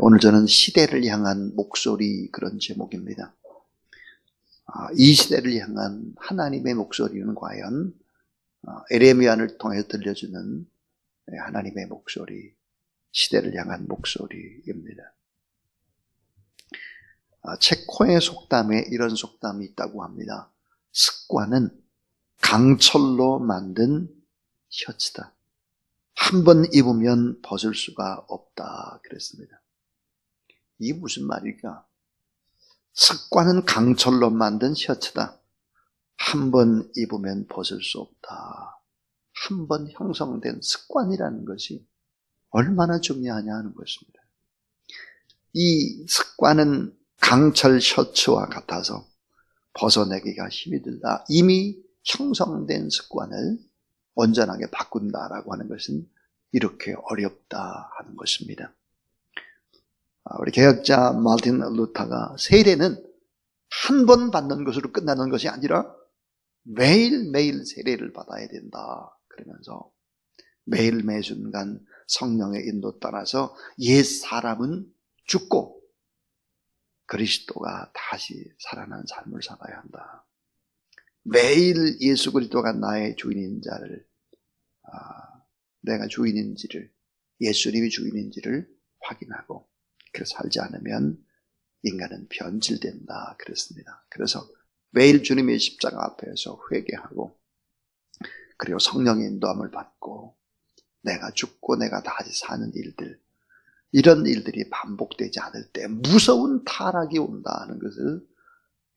오늘 저는 시대를 향한 목소리, 그런 제목입니다. 이 시대를 향한 하나님의 목소리는 과연 에레미야를 통해 들려주는 하나님의 목소리, 시대를 향한 목소리입니다. 체코의 속담에 이런 속담이 있다고 합니다. 습관은 강철로 만든 셔츠다. 한 번 입으면 벗을 수가 없다 그랬습니다. 이게 무슨 말일까? 습관은 강철로 만든 셔츠다. 한 번 입으면 벗을 수 없다. 한 번 형성된 습관이라는 것이 얼마나 중요하냐 하는 것입니다. 이 습관은 강철 셔츠와 같아서 벗어내기가 힘이 들다. 이미 형성된 습관을 온전하게 바꾼다라고 하는 것은 이렇게 어렵다 하는 것입니다. 우리 개혁자 마틴 루터가 세례는 한 번 받는 것으로 끝나는 것이 아니라 매일매일 세례를 받아야 된다 그러면서 매일 매순간 성령의 인도 따라서 옛 사람은 죽고 그리스도가 다시 살아난 삶을 살아야 한다. 매일 예수 그리스도가 나의 주인인 자를 내가 주인인지를, 예수님이 주인인지를 확인하고 그렇게 살지 않으면 인간은 변질된다 그랬습니다. 그래서 매일 주님의 십자가 앞에서 회개하고 그리고 성령의 인도함을 받고 내가 죽고 내가 다시 사는 일들, 이런 일들이 반복되지 않을 때 무서운 타락이 온다는 것을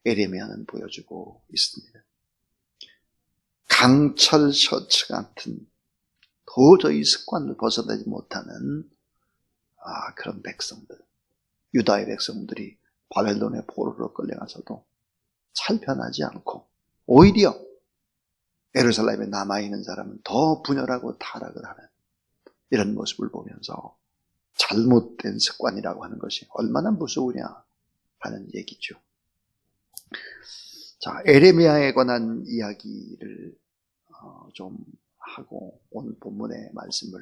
에레미야는 보여주고 있습니다. 강철 셔츠 같은 도저히 습관을 벗어나지 못하는 그런 백성들, 유다의 백성들이 바벨론의 포로로 끌려가서도 잘 변하지 않고 오히려 예루살렘에 남아있는 사람은 더 분열하고 타락을 하는 이런 모습을 보면서 잘못된 습관이라고 하는 것이 얼마나 무서우냐 하는 얘기죠. 자, 에레미야에 관한 이야기를 좀 하고 오늘 본문의 말씀을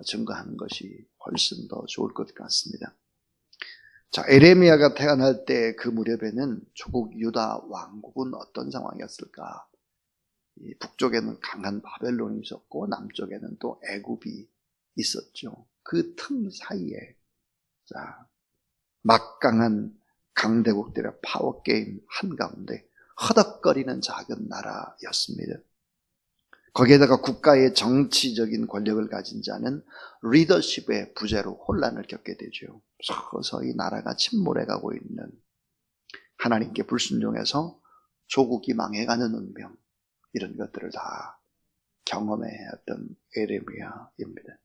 증거하는 것이 훨씬 더 좋을 것 같습니다. 자, 에레미야가 태어날 때 그 무렵에는 조국 유다 왕국은 어떤 상황이었을까? 북쪽에는 강한 바벨론이 있었고 남쪽에는 또 애굽이 있었죠. 그 틈 사이에 막강한 강대국들의 파워게임 한가운데 허덕거리는 작은 나라였습니다. 거기에다가 국가의 정치적인 권력을 가진 자는 리더십의 부재로 혼란을 겪게 되죠. 서서히 나라가 침몰해가고 있는, 하나님께 불순종해서 조국이 망해가는 운명, 이런 것들을 다 경험해왔던 에레미야입니다.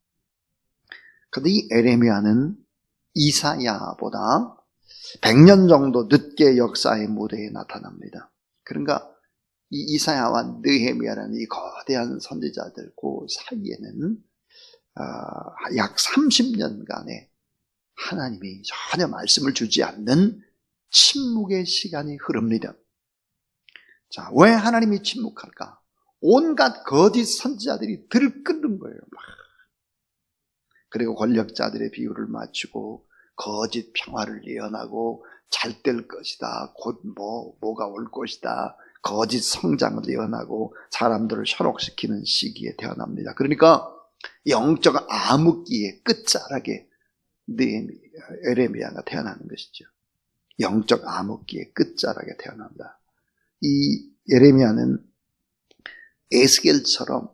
그런데 이 에레미야는 이사야보다 100년 정도 늦게 역사의 무대에 나타납니다. 그러니까 이 이사야와 느헤미야라는 이 거대한 선지자들 그 사이에는 약 30년간의 하나님이 전혀 말씀을 주지 않는 침묵의 시간이 흐릅니다. 자, 왜 하나님이 침묵할까? 온갖 거짓 선지자들이 들끓는 거예요. 그리고 권력자들의 비유를 맞추고 거짓 평화를 예언하고 잘 될 것이다, 곧 뭐가 올 것이다, 거짓 성장을 예언하고 사람들을 현혹시키는 시기에 태어납니다. 그러니까 영적 암흑기의 끝자락에 에레미야가 태어나는 것이죠. 영적 암흑기의 끝자락에 태어난다. 이 에레미야는 에스겔처럼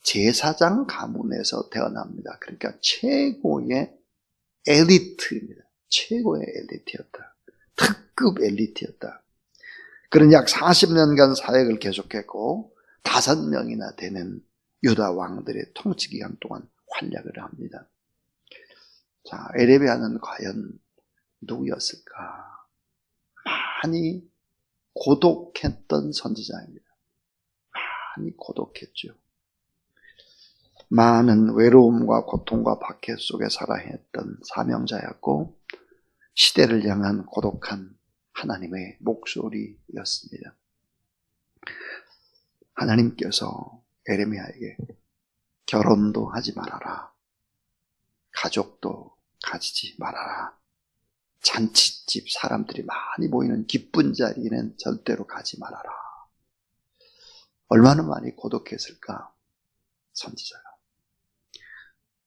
제사장 가문에서 태어납니다. 그러니까 최고의 엘리트입니다. 최고의 엘리트였다. 특급 엘리트였다. 그런 약 40년간 사역을 계속했고 5명이나 되는 유다 왕들의 통치 기간 동안 활약을 합니다. 자, 에레미야는 과연 누구였을까? 많이 고독했던 선지자입니다. 많이 고독했죠. 많은 외로움과 고통과 박해 속에 살아야 했던 사명자였고 시대를 향한 고독한 하나님의 목소리였습니다. 하나님께서 에레미야에게 결혼도 하지 말아라, 가족도 가지지 말아라. 잔치집 사람들이 많이 모이는 기쁜 자리에는 절대로 가지 말아라. 얼마나 많이 고독했을까 선지자가.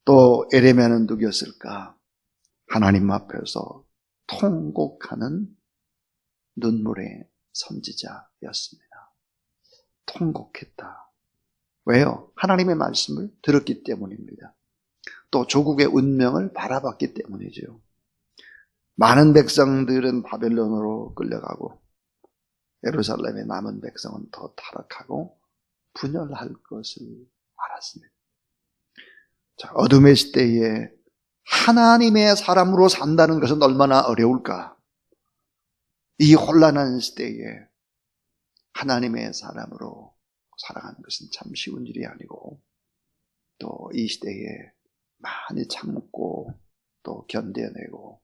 또 에레미야는 누구였을까? 하나님 앞에서 통곡하는 눈물의 선지자였습니다. 통곡했다. 왜요? 하나님의 말씀을 들었기 때문입니다. 또 조국의 운명을 바라봤기 때문이죠. 많은 백성들은 바벨론으로 끌려가고 예루살렘의 남은 백성은 더 타락하고 분열할 것을 알았습니다. 자, 어둠의 시대에 하나님의 사람으로 산다는 것은 얼마나 어려울까? 이 혼란한 시대에 하나님의 사람으로 살아가는 것은 참 쉬운 일이 아니고, 또 이 시대에 많이 참고 또 견뎌내고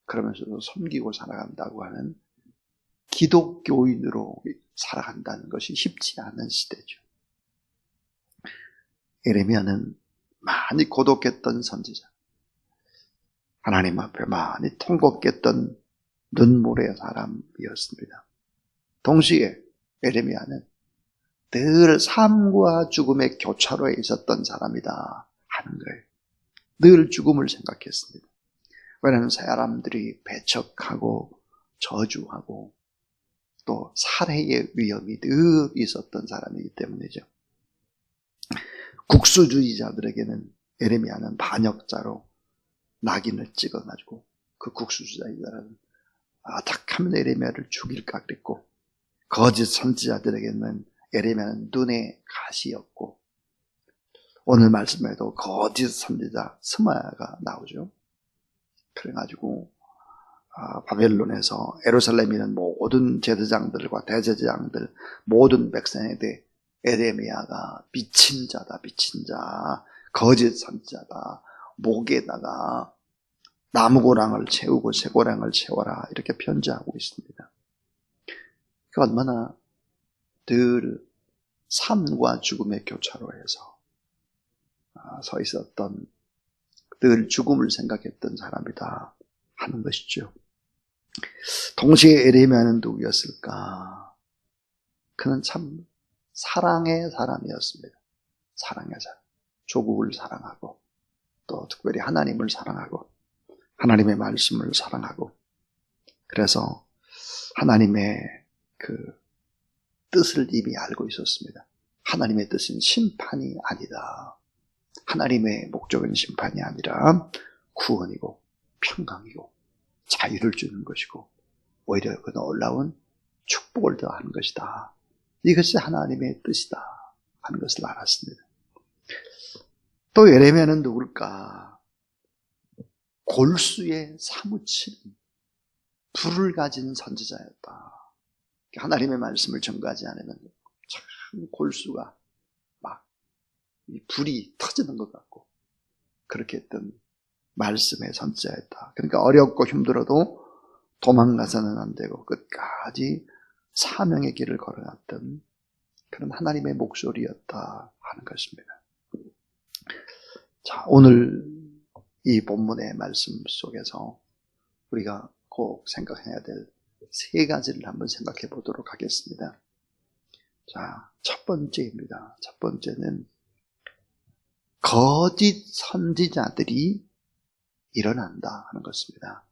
그러면서도 섬기고 살아간다고 하는 기독교인으로 살아간다는 것이 쉽지 않은 시대죠. 에레미야는 많이 고독했던 선지자, 하나님 앞에 많이 통곡했던 눈물의 사람이었습니다. 동시에 에레미야는 늘 삶과 죽음의 교차로에 있었던 사람이다 하는 거예요. 늘 죽음을 생각했습니다. 왜냐하면 사람들이 배척하고 저주하고 또 살해의 위험이 늘 있었던 사람이기 때문이죠. 국수주의자들에게는 에레미야는 반역자로 낙인을 찍어가지고 그 국수주의자들은 어떡하면 에레미야를 죽일까 그랬고, 거짓 선지자들에게는 에레미야는 눈의 가시였고, 오늘 말씀에도 거짓 선지자 스마야가 나오죠. 그래가지고 바벨론에서 예루살렘에 있는 모든 제사장들과 대제사장들 모든 백성에 대해 에레미야가 미친 자다, 미친 자, 거짓 선지자다, 목에다가 나무고랑을 채우고 쇠고랑을 채워라 이렇게 편지하고 있습니다. 그 얼마나 늘 삶과 죽음의 교차로에서 서 있었던, 늘 죽음을 생각했던 사람이다 하는 것이죠. 동시에 에레미야는 누구였을까? 그는 참 사랑의 사람이었습니다. 사랑의 사람. 조국을 사랑하고 또 특별히 하나님을 사랑하고 하나님의 말씀을 사랑하고, 그래서 하나님의 그 뜻을 이미 알고 있었습니다. 하나님의 뜻은 심판이 아니다. 하나님의 목적은 심판이 아니라 구원이고 평강이고 자유를 주는 것이고 오히려 그 놀라운 축복을 더하는 것이다. 이것이 하나님의 뜻이다 하는 것을 알았습니다. 또 에레미야는 누굴까? 골수에 사무치는 불을 가진 선지자였다. 하나님의 말씀을 전가하지 않으면 참 골수가 막 불이 터지는 것 같고 그렇게 했던 말씀의 선지자였다. 그러니까 어렵고 힘들어도 도망가서는 안 되고 끝까지 사명의 길을 걸어갔던 그런 하나님의 목소리였다 하는 것입니다. 자, 오늘 이 본문의 말씀 속에서 우리가 꼭 생각해야 될 세 가지를 한번 생각해 보도록 하겠습니다. 자, 첫 번째입니다. 첫 번째는 거짓 선지자들이 일어난다 하는 것입니다.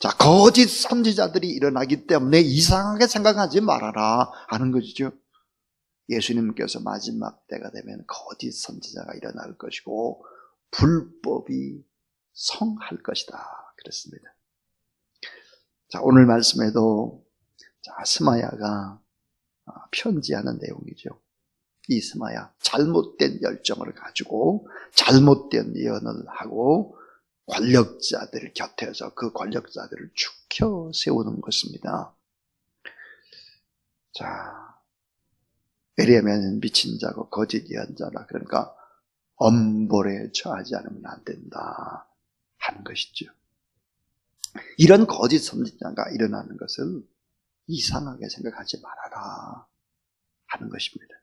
자, 거짓 선지자들이 일어나기 때문에 이상하게 생각하지 말아라 하는 것이죠. 예수님께서 마지막 때가 되면 거짓 선지자가 일어날 것이고 불법이 성할 것이다 그랬습니다. 자, 오늘 말씀에도 스마야가 편지하는 내용이죠. 이 스마야, 잘못된 열정을 가지고 잘못된 예언을 하고 권력자들 곁에서 그 권력자들을 죽여 세우는 것입니다. 자, 에레미야는 미친 자고 거짓 예언자라. 그러니까 엄벌에 처하지 않으면 안 된다 하는 것이죠. 이런 거짓 선지자가 일어나는 것을 이상하게 생각하지 말아라 하는 것입니다.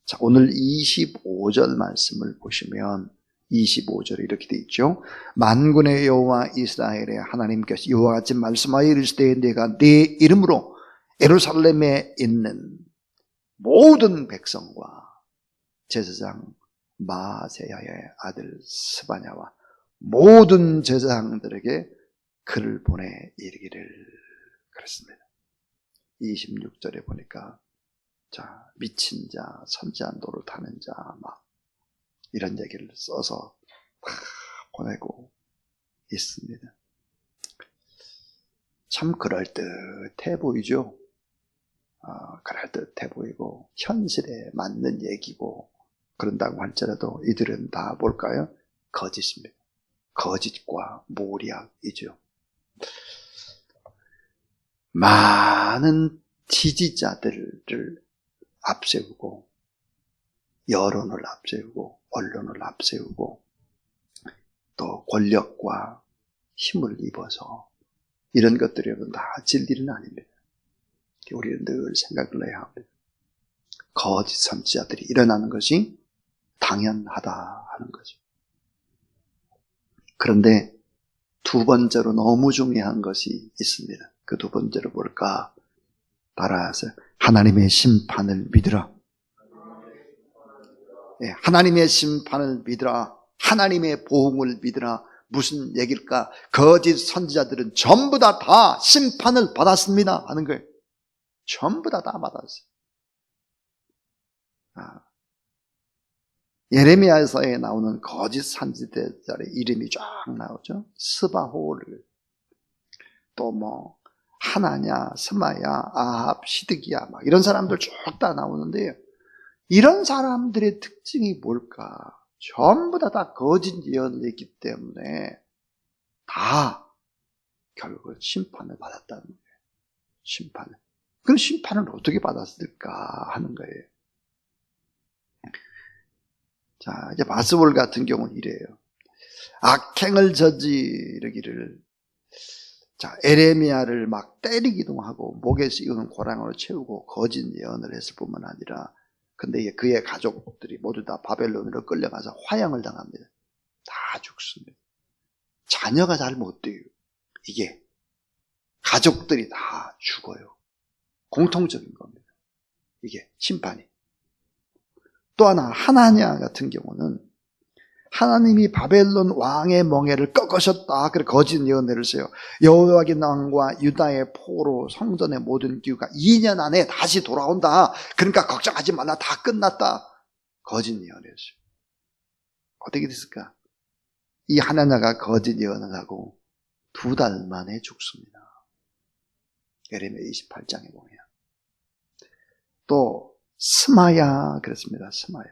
자, 오늘 25절 말씀을 보시면 25절에 이렇게 돼 있죠. 만군의 여호와 이스라엘의 하나님께서 이와 같이 말씀하여 이르시되 내가 네 이름으로 예루살렘에 있는 모든 백성과 제사장 마세야의 아들 스바냐와 모든 제사장들에게 글을 보내 이르기를 그랬습니다. 26절에 보니까 자, 미친 자, 선지한 도를 타는 자, 막 이런 얘기를 써서 다 보내고 있습니다. 참 그럴듯해 보이죠? 그럴듯해 보이고 현실에 맞는 얘기고 그런다고 할지라도 이들은 다 뭘까요? 거짓입니다. 거짓과 모략이죠. 많은 지지자들을 앞세우고 여론을 앞세우고 언론을 앞세우고 또 권력과 힘을 입어서 이런 것들이 여러분 다 진리는 아닙니다. 우리는 늘 생각을 해야 합니다. 거짓 선지자들이 일어나는 것이 당연하다 하는 거죠. 그런데 두 번째로 너무 중요한 것이 있습니다. 그 두 번째로 뭘까? 따라서 하나님의 심판을 믿으라. 네, 하나님의 심판을 믿으라. 하나님의 보응을 믿으라. 무슨 얘기일까? 거짓 선지자들은 전부 다 심판을 받았습니다 하는 거예요. 전부 다 받았어요. 예레미야서에 나오는 거짓 선지자들의 이름이 쫙 나오죠. 스바홀을 또 뭐 하나냐, 스마야, 아합, 시드기야 막 이런 사람들 쭉 다 나오는데요. 이런 사람들의 특징이 뭘까? 전부 다 거짓 예언을 했기 때문에 다 결국 심판을 받았다는 거예요. 심판을. 그럼 심판을 어떻게 받았을까 하는 거예요. 자, 이제 바스볼 같은 경우는 이래요. 악행을 저지르기를 자, 에레미야를 막 때리기도 하고 목에 씌우는 고랑으로 채우고 거짓 예언을 했을 뿐만 아니라 근데 그의 가족들이 모두 다 바벨론으로 끌려가서 화형을 당합니다. 다 죽습니다. 자녀가 잘 못 돼요. 이게 가족들이 다 죽어요. 공통적인 겁니다. 이게 심판이. 또 하나 하나냐 같은 경우는 하나님이 바벨론 왕의 멍에를 꺾으셨다. 그래 거짓 예언을 했어요. 여호야긴 왕과 유다의 포로 성전의 모든 기후가 2년 안에 다시 돌아온다. 그러니까 걱정하지 말라. 다 끝났다. 거짓 예언을 했어요. 어떻게 됐을까? 이 하나냐가 거짓 예언을 하고 2달 만에 죽습니다. 예레미야 28장에 보면. 또 스마야 그랬습니다. 스마야.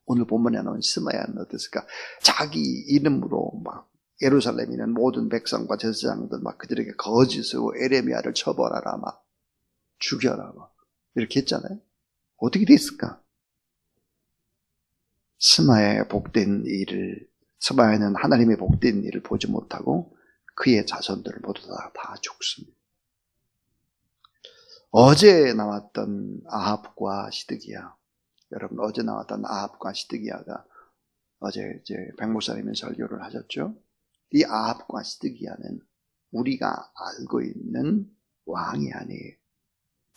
오늘 본문에 나온 스마야는 어땠을까? 자기 이름으로 막 예루살렘에 있는 모든 백성과 제사장들 막 그들에게 거짓으로 에레미야를 처벌하라 막 죽여라 막 이렇게 했잖아요. 어떻게 됐을까? 스마야의 복된 일을 스마야는 하나님의 복된 일을 보지 못하고 그의 자손들을 모두 다 죽습니다. 어제 나왔던 아합과 시드기야. 여러분 어제 나왔던 아합과 시드기야가 어제 이제 백목사님이 설교를 하셨죠. 이 아합과 시드기야는 우리가 알고 있는 왕이 아니에요.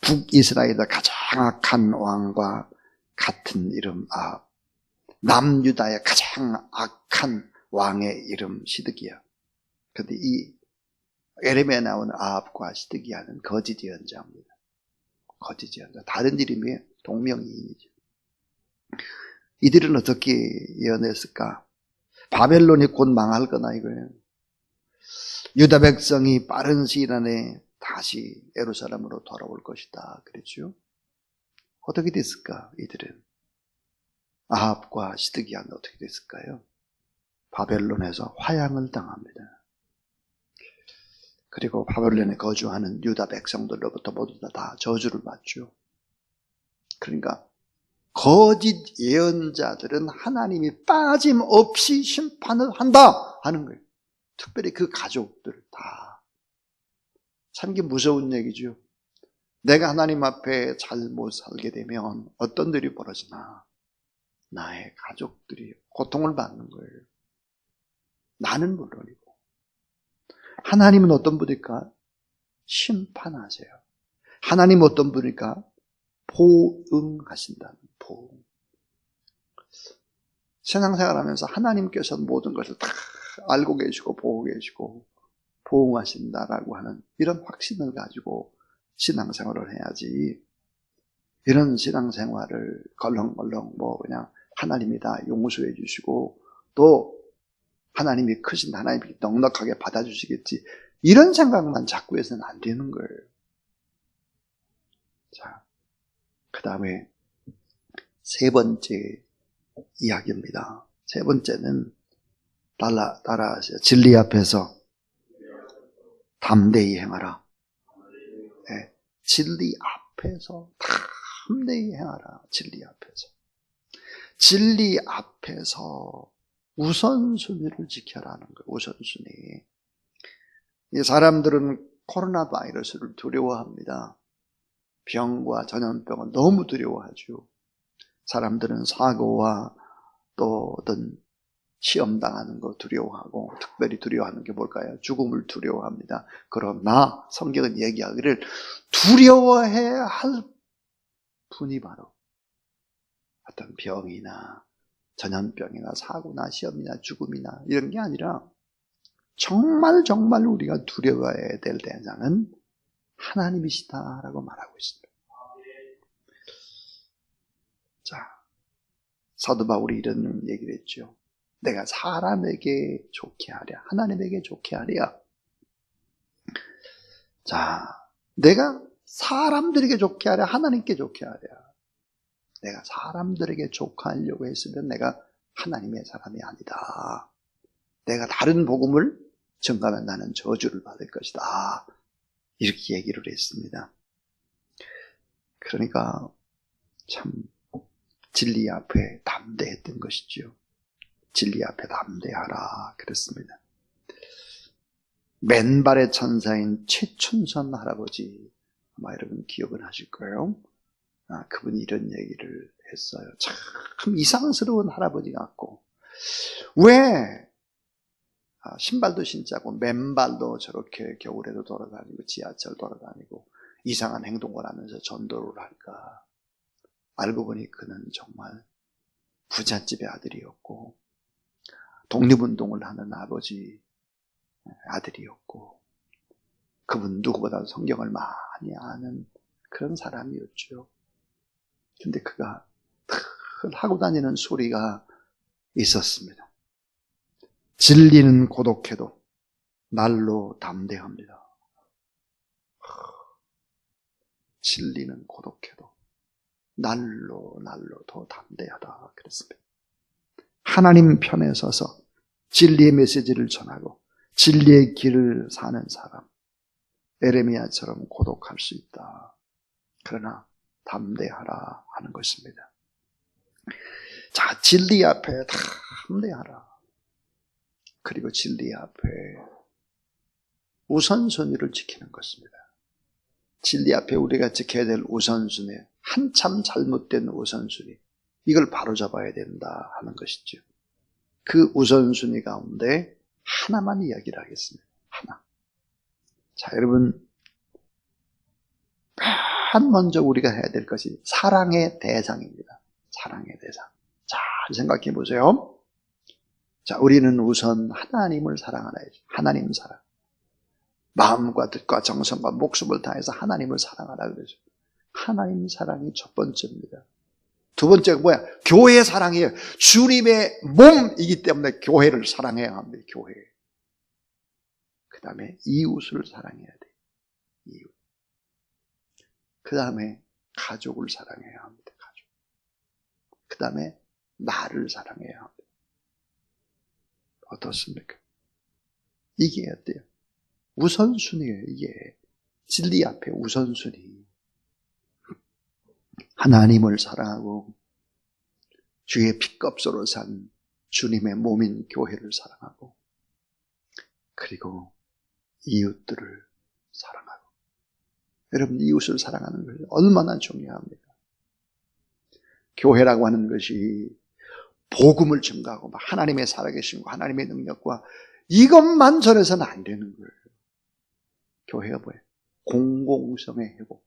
북이스라엘의 가장 악한 왕과 같은 이름 아합. 남유다의 가장 악한 왕의 이름 시드기야. 그런데 이 예레미야에 나오는 아합과 시드기야는 거짓 예언자입니다. 거짓 예언자. 다른 이름이에요. 동명이인이죠. 이들은 어떻게 예언했을까? 바벨론이 곧 망할 거나 이거예요. 유다 백성이 빠른 시일 안에 다시 예루살렘으로 돌아올 것이다. 그랬죠. 어떻게 됐을까? 이들은 아합과 시드기야는 어떻게 됐을까요? 바벨론에서 화양을 당합니다. 그리고 바벨론에 거주하는 유다 백성들로부터 모두 다 저주를 받죠. 그러니까 거짓 예언자들은 하나님이 빠짐없이 심판을 한다 하는 거예요. 특별히 그 가족들 다. 참 이게 무서운 얘기죠. 내가 하나님 앞에 잘못 살게 되면 어떤 일이 벌어지나. 나의 가족들이 고통을 받는 거예요. 나는 물론이고. 하나님은 어떤 분일까? 심판하세요. 하나님은 어떤 분일까? 보응하신다는 보응. 신앙생활하면서 하나님께서 모든 것을 다 알고 계시고 보고 계시고 보응하신다라고 하는 이런 확신을 가지고 신앙생활을 해야지, 이런 신앙생활을 걸렁걸렁 그냥 하나님이 다 용서해 주시고 또 하나님이 크신 하나님이 넉넉하게 받아주시겠지, 이런 생각만 자꾸 해서는 안 되는 거예요. 자, 그 다음에 세 번째 이야기입니다. 세 번째는 따라하세요. 진리 앞에서 담대히 행하라. 네, 진리 앞에서 담대히 행하라. 진리 앞에서. 진리 앞에서 우선순위를 지켜라는 거예요. 우선순위. 이 사람들은 코로나 바이러스를 두려워합니다. 병과 전염병을 너무 두려워하죠. 사람들은 사고와 또 어떤 시험당하는 거 두려워하고, 특별히 두려워하는 게 뭘까요? 죽음을 두려워합니다. 그러나 성경은 얘기하기를 두려워해야 할 분이 바로 어떤 병이나 전염병이나 사고나 시험이나 죽음이나 이런 게 아니라 정말 우리가 두려워해야 될 대상은 하나님이시다라고 말하고 있습니다. 자, 사도 바울이 이런 얘기를 했죠. 내가 사람에게 좋게 하랴, 하나님에게 좋게 하랴. 자, 내가 사람들에게 좋게 하랴, 하나님께 좋게 하랴. 내가 사람들에게 좋게 하려고 했으면 내가 하나님의 사람이 아니다. 내가 다른 복음을 전가하면 나는 저주를 받을 것이다. 이렇게 얘기를 했습니다. 그러니까 참 진리 앞에 담대했던 것이죠. 진리 앞에 담대하라 그랬습니다. 맨발의 천사인 최춘선 할아버지, 아마 여러분 기억은 하실 거예요. 그분이 이런 얘기를 했어요. 참 이상스러운 할아버지 같고, 왜 신발도 신자고 맨발로 저렇게 겨울에도 돌아다니고 지하철 돌아다니고 이상한 행동을 하면서 전도를 할까? 알고 보니 그는 정말 부잣집의 아들이었고 독립운동을 하는 아버지 아들이었고, 그분 누구보다 성경을 많이 아는 그런 사람이었죠. 근데 그가 늘 하고 다니는 소리가 있었습니다. 진리는 고독해도 날로 담대합니다. 진리는 고독해도 날로 더 담대하다 그랬습니다. 하나님 편에 서서 진리의 메시지를 전하고 진리의 길을 사는 사람, 에레미야처럼 고독할 수 있다. 그러나 담대하라 하는 것입니다. 자, 진리 앞에 담대하라. 그리고 진리 앞에 우선순위를 지키는 것입니다. 진리 앞에 우리가 지켜야 될 우선순위, 한참 잘못된 우선순위, 이걸 바로잡아야 된다 하는 것이죠. 그 우선순위 가운데 하나만 이야기를 하겠습니다. 하나. 자, 여러분, 맨 먼저 우리가 해야 될 것이 사랑의 대상입니다. 사랑의 대상. 잘 생각해 보세요. 자, 우리는 우선 하나님을 사랑하라야죠. 하나님 사랑. 마음과 뜻과 정성과 목숨을 다해서 하나님을 사랑하라 그러죠. 하나님 사랑이 첫 번째입니다. 두 번째가 뭐야? 교회 사랑이에요. 주님의 몸이기 때문에 교회를 사랑해야 합니다. 교회. 그 다음에 이웃을 사랑해야 돼요. 이웃. 그 다음에 가족을 사랑해야 합니다. 가족. 그 다음에 나를 사랑해야 합니다. 어떻습니까? 이게 어때요? 우선순위예요. 이게 진리 앞에 우선순위. 하나님을 사랑하고 주의 피값으로 산 주님의 몸인 교회를 사랑하고, 그리고 이웃들을 사랑하고. 여러분, 이웃을 사랑하는 것이 얼마나 중요합니까? 교회라고 하는 것이 복음을 증가하고 막 하나님의 살아계심과 하나님의 능력과 이것만 전해서는 안 되는 거예요. 교회가 뭐예요? 공공성의 회복.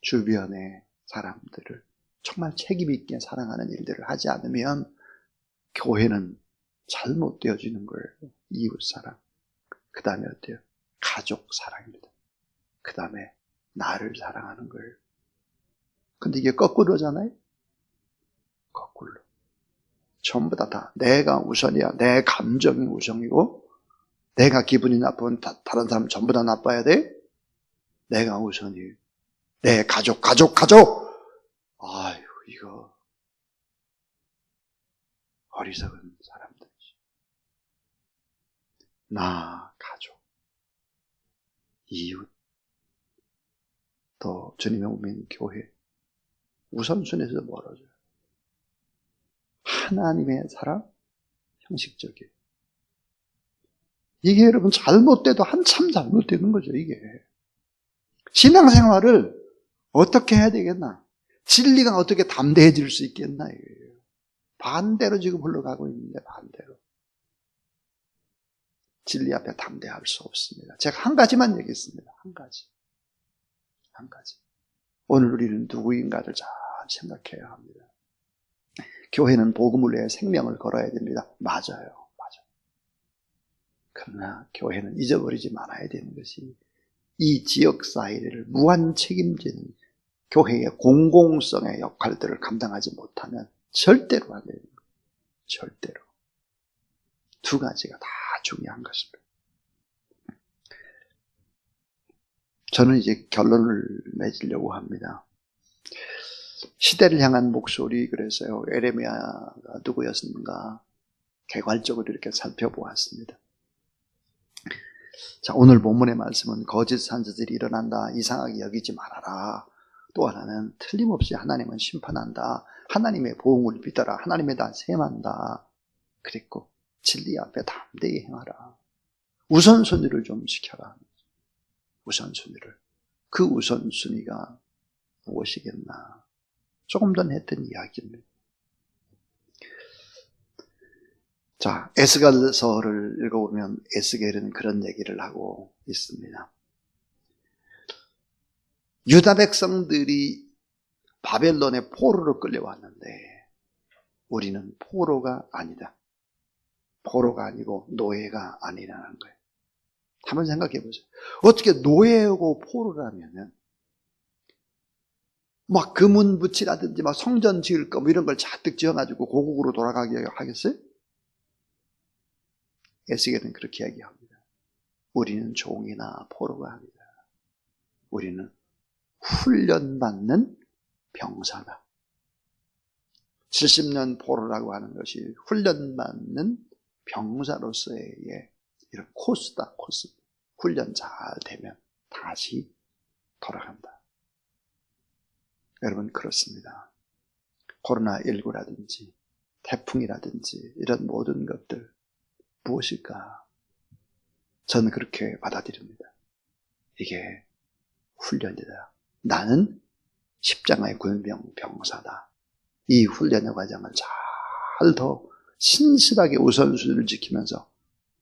주변의 사람들을 정말 책임 있게 사랑하는 일들을 하지 않으면 교회는 잘못되어지는 거예요. 이웃 사랑. 그 다음에 어때요? 가족 사랑입니다. 그 다음에 나를 사랑하는 거예요. 근데 이게 거꾸로잖아요. 거꾸로. 전부 다 내가 우선이야. 내 감정이 우선이고 내가 기분이 나쁘면 다른 사람 전부 다 나빠야 돼? 내가 우선이에요. 내 가족. 아유, 이거 어리석은 사람들이지. 나, 가족, 이웃, 또 주님의 오면 교회. 우선순위에서 멀어져요. 하나님의 사랑, 형식적이에요. 이게 여러분 잘못돼도 한참 잘못되는 거죠, 이게. 신앙생활을 어떻게 해야 되겠나? 진리가 어떻게 담대해질 수 있겠나? 이거예요. 반대로 지금 흘러가고 있는데, 반대로. 진리 앞에 담대할 수 없습니다. 제가 한 가지만 얘기했습니다. 한 가지. 오늘 우리는 누구인가를 잘 생각해야 합니다. 교회는 복음을 위해 생명을 걸어야 됩니다. 맞아요. 그러나 교회는 잊어버리지 말아야 되는 것이 이 지역 사회를 무한 책임지는 교회의 공공성의 역할들을 감당하지 못하면 절대로 안 되는 거예요. 절대로. 두 가지가 다 중요한 것입니다. 저는 이제 결론을 맺으려고 합니다. 시대를 향한 목소리, 그래서요, 에레미야가 누구였는가 개괄적으로 이렇게 살펴보았습니다. 자, 오늘 본문의 말씀은 거짓 선지자들이 일어난다, 이상하게 여기지 말아라. 또 하나는 틀림없이 하나님은 심판한다, 하나님의 보응을 믿어라, 하나님에다 sem한다. 그랬고 진리 앞에 담대히 행하라. 우선순위를 좀 지켜라. 우선순위를. 그 우선순위가 무엇이겠나? 조금 전에 했던 이야기입니다. 자, 에스겔서를 읽어보면 에스겔은 그런 얘기를 하고 있습니다. 유다 백성들이 바벨론의 포로로 끌려왔는데 우리는 포로가 아니다. 포로가 아니고 노예가 아니라는 거예요. 한번 생각해 보세요. 어떻게 노예고 포로라면은 막 금은부치라든지 막 성전 지을 거 뭐 이런 걸 잔뜩 지어가지고 고국으로 돌아가게 하겠어요? 에스겔은 그렇게 이야기합니다. 우리는 종이나 포로가 아니다. 우리는 훈련받는 병사다. 70년 포로라고 하는 것이 훈련받는 병사로서의 이런 코스다, 코스. 훈련 잘 되면 다시 돌아간다. 여러분, 그렇습니다. 코로나19라든지 태풍이라든지 이런 모든 것들 무엇일까? 저는 그렇게 받아들입니다. 이게 훈련이다. 나는 십자가의 군병 병사다. 이 훈련의 과정을 잘 더 신실하게 우선순위를 지키면서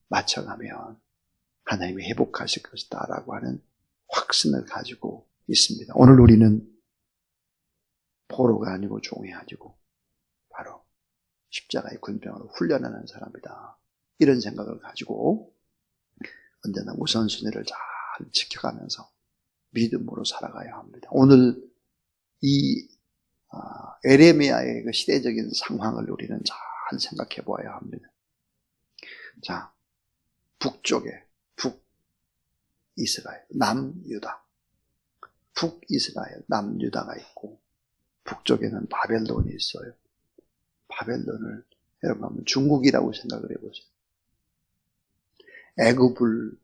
맞춰가면 하나님이 회복하실 것이다 라고 하는 확신을 가지고 있습니다. 오늘 우리는 포로가 아니고 종이 아니고 바로 십자가의 군병으로 훈련하는 사람이다. 이런 생각을 가지고 언제나 우선순위를 잘 지켜가면서 믿음으로 살아가야 합니다. 오늘 이 에레미야의 그 시대적인 상황을 우리는 잘 생각해 보아야 합니다. 자, 북쪽에 북이스라엘, 남유다. 북이스라엘, 남유다가 있고 북쪽에는 바벨론이 있어요. 바벨론을 여러분 한번 중국이라고 생각을 해보세요. 애굽을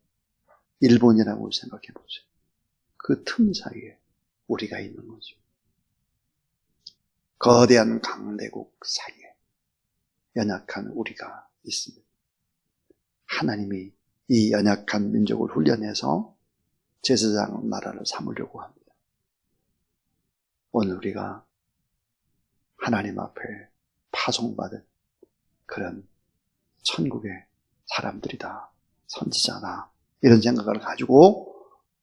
일본이라고 생각해 보세요. 그 틈 사이에 우리가 있는 거죠. 거대한 강대국 사이에 연약한 우리가 있습니다. 하나님이 이 연약한 민족을 훈련해서 제사장 나라를 삼으려고 합니다. 오늘 우리가 하나님 앞에 파송받은 그런 천국의 사람들이다. 선지자나 이런 생각을 가지고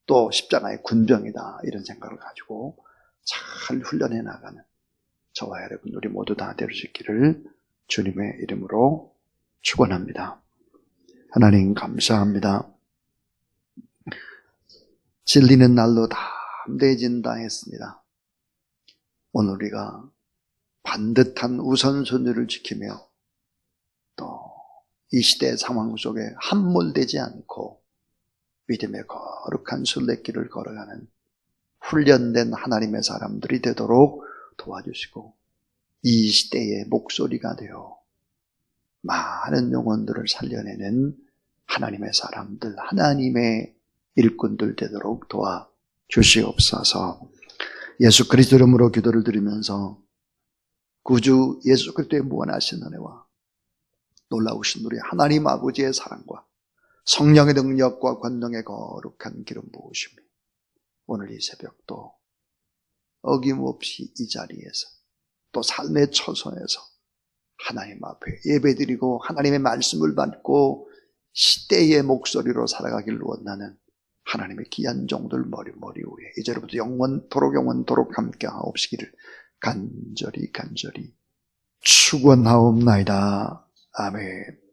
또 십자가의 군병이다. 이런 생각을 가지고 잘 훈련해 나가는 저와 여러분 우리 모두 다 될 수 있기를 주님의 이름으로 축원합니다. 하나님 감사합니다. 진리는 날로 담대해진다 했습니다. 오늘 우리가 반듯한 우선순위를 지키며 또 이 시대의 상황 속에 함몰되지 않고 믿음의 거룩한 순례길을 걸어가는 훈련된 하나님의 사람들이 되도록 도와주시고 이 시대의 목소리가 되어 많은 영혼들을 살려내는 하나님의 사람들, 하나님의 일꾼들 되도록 도와주시옵소서. 예수 그리스도 이름으로 기도를 드리면서 구주 예수 그리스도의 무한하신 은혜와 놀라우신 우리 하나님 아버지의 사랑과 성령의 능력과 권능의 거룩한 기름 부으심이 오늘 이 새벽도 어김없이 이 자리에서 또 삶의 처소에서 하나님 앞에 예배드리고 하나님의 말씀을 받고 시대의 목소리로 살아가길 원하는 하나님의 귀한 종들 머리 위에 이제로부터 영원토록 함께 하옵시기를 간절히 축원하옵나이다. 아멘.